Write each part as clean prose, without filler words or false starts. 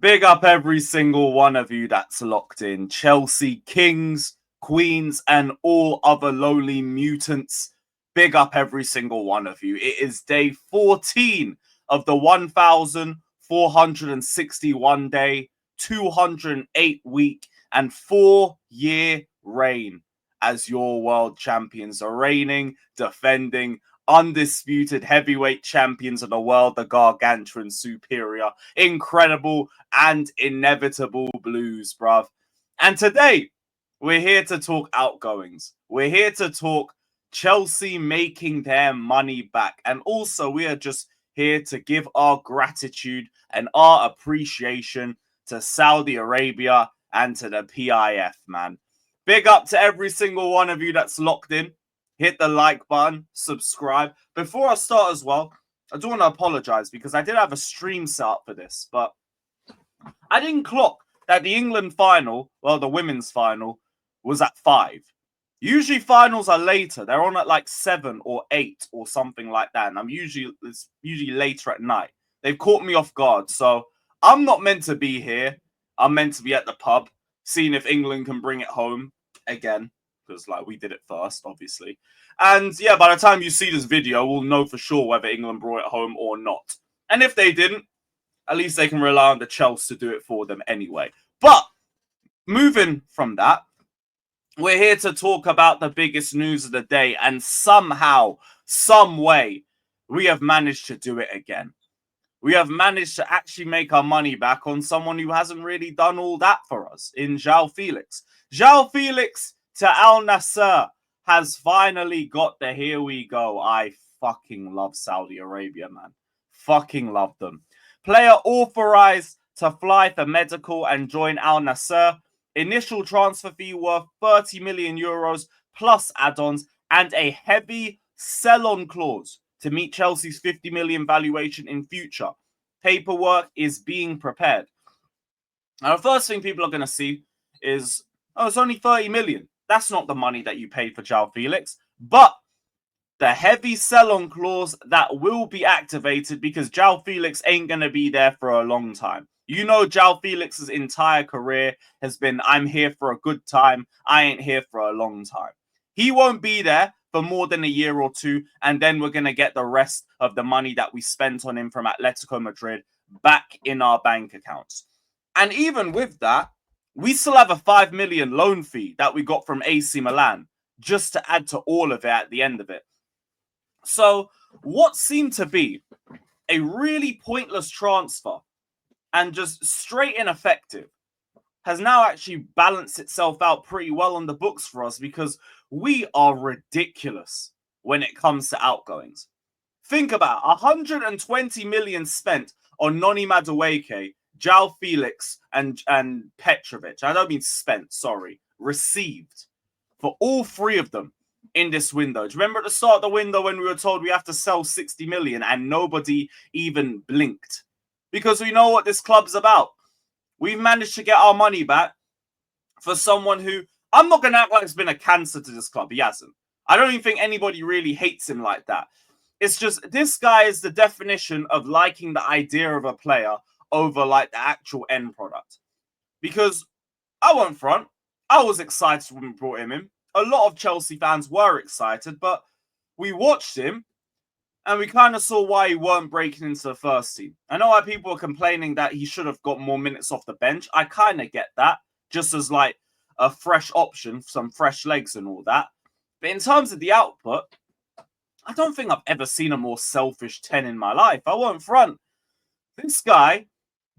Big up every single one of you that's locked in. Chelsea kings, queens, and all other lowly mutants. Big up every single one of you. It is day 14 of the 1,461 day, 208 week, and 4-year reign as your world champions are reigning, defending, undisputed heavyweight champions of the world, the gargantuan, superior, incredible, and inevitable Blues, bruv. And today, we're here to talk outgoings. We're here to talk Chelsea making their money back. And also, we are just here to give our gratitude and our appreciation to Saudi Arabia and to the PIF, man. Big up to every single one of you that's locked in. Hit the like button, subscribe. Before I start as well, I do want to apologize because I did have a stream set up for this, but I didn't clock that the England final, well, the women's final, was at 5. Usually finals are later. They're on at like 7 or 8 or something like that. And it's usually later at night. They've caught me off guard. So I'm not meant to be here. I'm meant to be at the pub, seeing if England can bring it home again. Because like we did it first, obviously. And yeah, by the time you see this video, we'll know for sure whether England brought it home or not. And if they didn't, at least they can rely on the Chelsea to do it for them anyway. But moving from that, we're here to talk about the biggest news of the day. And somehow, some way, we have managed to do it again. We have managed to actually make our money back on someone who hasn't really done all that for us in JOAO FELIX. JOAO FELIX to Al Nassr has finally got the here we go. I fucking love Saudi Arabia, man. Fucking love them. Player authorized to fly for medical and join Al Nassr. Initial transfer fee worth 30 million euros plus add-ons and a heavy sell-on clause to meet Chelsea's 50 million valuation in future. Paperwork is being prepared. Now, the first thing people are going to see is, oh, it's only 30 million. That's not the money that you paid for JOAO FELIX. But the heavy sell-on clause that will be activated because JOAO FELIX ain't going to be there for a long time. You know JOAO FELIX's entire career has been, I'm here for a good time. I ain't here for a long time. He won't be there for more than a year or two, and then we're going to get the rest of the money that we spent on him from Atletico Madrid back in our bank accounts. And even with that, we still have a 5 million loan fee that we got from AC Milan, just to add to all of it at the end of it. So what seemed to be a really pointless transfer and just straight ineffective has now actually balanced itself out pretty well on the books for us because we are ridiculous when it comes to outgoings. Think about 120 million spent on Noni Madueke, JOAO FELIX, and Petrovic. I don't mean spent, sorry. Received for all three of them in this window. Do you remember at the start of the window when we were told we have to sell 60 million and nobody even blinked? Because we know what this club's about. We've managed to get our money back for someone who, I'm not going to act like it's been a cancer to this club. He hasn't. I don't even think anybody really hates him like that. It's just, this guy is the definition of liking the idea of a player over like the actual end product. Because I won't front. I was excited when we brought him in. A lot of Chelsea fans were excited, but we watched him and we kind of saw why he weren't breaking into the first team. I know why people are complaining that he should have got more minutes off the bench. I kind of get that, just as like a fresh option, some fresh legs and all that. But in terms of the output, I don't think I've ever seen a more selfish 10 in my life. I won't front. This guy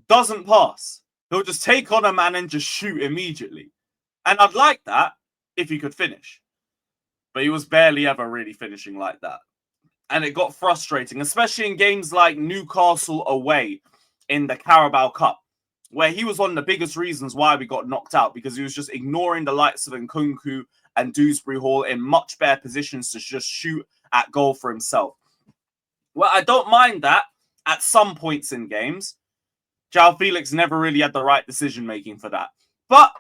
doesn't pass. He'll just take on a man and just shoot immediately. And I'd like that if he could finish. But he was barely ever really finishing like that. And it got frustrating, especially in games like Newcastle away in the Carabao Cup, where he was one of the biggest reasons why we got knocked out, because he was just ignoring the likes of Nkunku and Dewsbury Hall in much better positions to just shoot at goal for himself. Well, I don't mind that at some points in games. JOAO FELIX never really had the right decision-making for that. But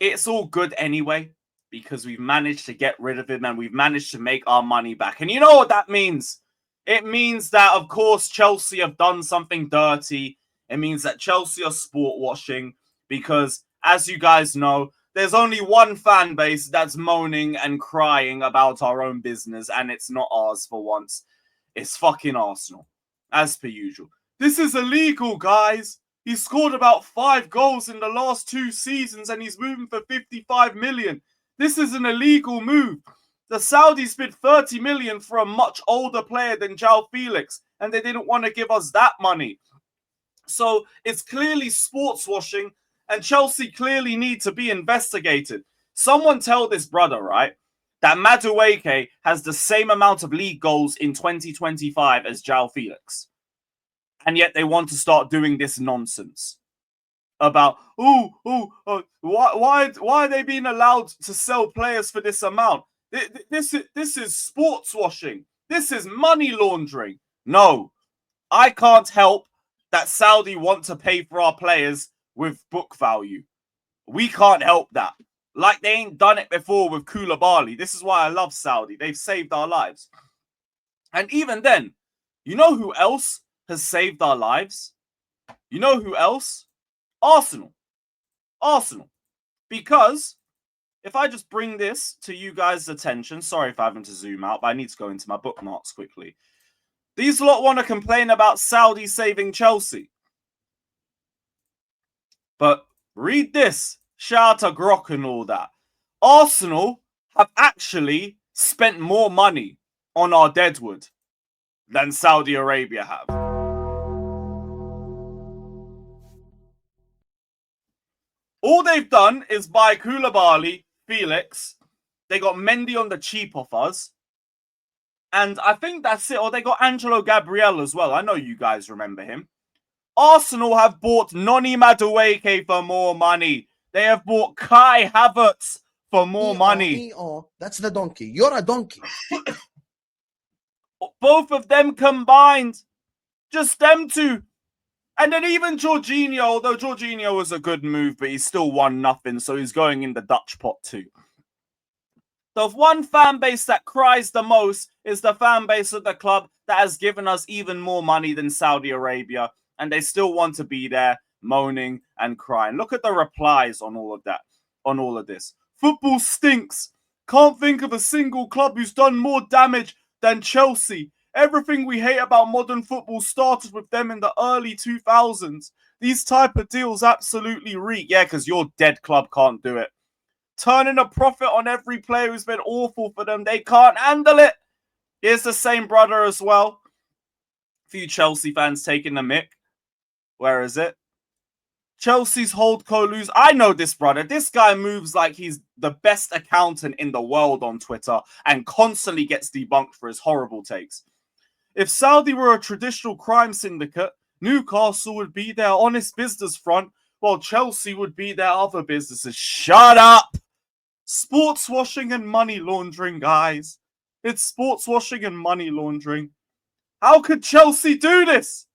it's all good anyway, because we've managed to get rid of him and we've managed to make our money back. And you know what that means? It means that, of course, Chelsea have done something dirty It means that Chelsea are sport washing because, as you guys know, there's only one fan base that's moaning and crying about our own business, and it's not ours for once. It's fucking Arsenal, as per usual. This is illegal, guys. He scored about 5 goals in the last 2 seasons, and he's moving for 55 million. This is an illegal move. The Saudis bid 30 million for a much older player than JOAO Felix, and they didn't want to give us that money. So it's clearly sports washing, and Chelsea clearly need to be investigated. Someone tell this brother, right, that Madueke has the same amount of league goals in 2025 as JOAO Felix. And yet they want to start doing this nonsense about, why are they being allowed to sell players for this amount? This is sports washing. This is money laundering. No, I can't help that Saudi want to pay for our players with book value. We can't help that. Like they ain't done it before with Koulibaly. This is why I love Saudi. They've saved our lives. And even then, you know who else has saved our lives? You know who else? Arsenal. Arsenal. Because if I just bring this to you guys' attention, sorry if I having to zoom out, but I need to go into my bookmarks quickly. These lot want to complain about Saudi saving Chelsea. But read this. Shout out to Grok and all that. Arsenal have actually spent more money on our deadwood than Saudi Arabia have. All they've done is buy Koulibaly, Felix. They got Mendy on the cheap off us. And I think that's it. Or they got Angelo Gabriel as well. I know you guys remember him. Arsenal have bought Noni Madueke for more money. They have bought Kai Havertz for more money. That's the donkey. You're a donkey. Both of them combined. Just them two. And then even Jorginho, although Jorginho was a good move, but he's still 1-0, so he's going in the Dutch pot too. The one fan base that cries the most is the fan base of the club that has given us even more money than Saudi Arabia, and they still want to be there, moaning and crying. Look at the replies on all of that, on all of this. Football stinks. Can't think of a single club who's done more damage than Chelsea. Everything we hate about modern football started with them in the early 2000s. These type of deals absolutely reek. Yeah, because your dead club can't do it. Turning a profit on every player who's been awful for them. They can't handle it. Here's the same brother as well. A few Chelsea fans taking the mick. Where is it? Chelsea's holdco lose. I know this brother. This guy moves like he's the best accountant in the world on Twitter and constantly gets debunked for his horrible takes. If Saudi were a traditional crime syndicate, Newcastle would be their honest business front, while Chelsea would be their other businesses. Shut up! Sports washing and money laundering, guys. It's sports washing and money laundering. How could Chelsea do this?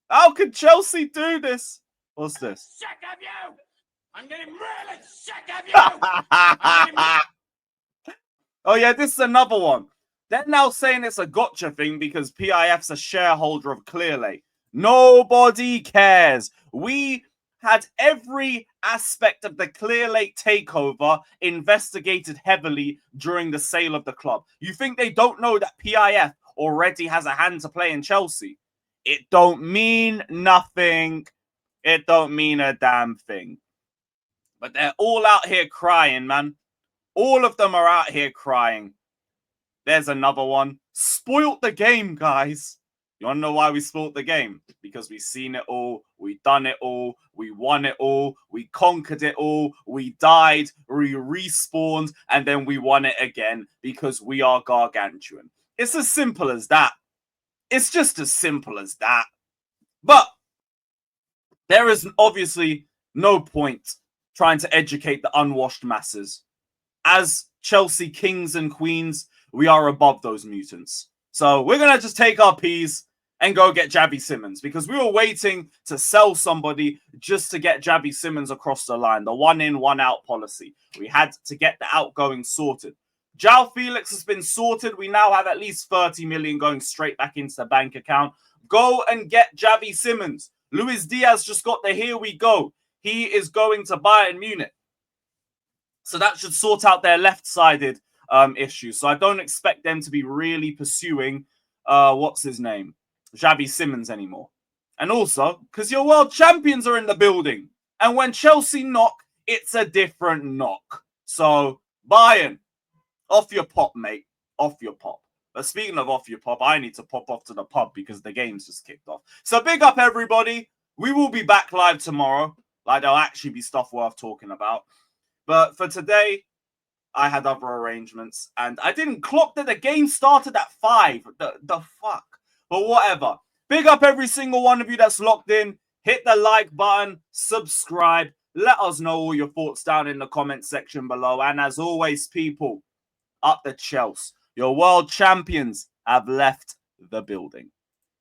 How could Chelsea do this? What's this? Sick of you! I'm getting really sick of you! Oh yeah, this is another one. They're now saying it's a gotcha thing because PIF's a shareholder of Clearlake. Nobody cares. We had every aspect of the Clearlake takeover investigated heavily during the sale of the club. You think they don't know that PIF already has a hand to play in Chelsea? It don't mean nothing. It don't mean a damn thing. But they're all out here crying, man. All of them are out here crying. There's another one. Spoilt the game, guys. You want to know why we spoilt the game? Because we've seen it all. We done it all. We won it all. We conquered it all. We died. We respawned. And then we won it again because we are gargantuan. It's as simple as that. It's just as simple as that. But there is obviously no point trying to educate the unwashed masses. As Chelsea kings and queens, we are above those mutants. So we're going to just take our P's and go get Javi Simmons because we were waiting to sell somebody just to get Javi Simmons across the line. The one in, one out policy. We had to get the outgoing sorted. JOAO Felix has been sorted. We now have at least 30 million going straight back into the bank account. Go and get Javi Simmons. Luis Diaz just got the here we go. He is going to Bayern Munich. So that should sort out their left-sided issue. So I don't expect them to be really pursuing, what's his name? Xavi Simons anymore. And also, because your world champions are in the building. And when Chelsea knock, it's a different knock. So, Bayern, off your pop, mate. Off your pop. But speaking of off your pop, I need to pop off to the pub because the game's just kicked off. So big up, everybody. We will be back live tomorrow. Like, there'll actually be stuff worth talking about. But for today, I had other arrangements. And I didn't clock that the game started at 5. The fuck? But whatever. Big up every single one of you that's locked in. Hit the like button. Subscribe. Let us know all your thoughts down in the comment section below. And as always, people, up the Chelsea. Your world champions have left the building.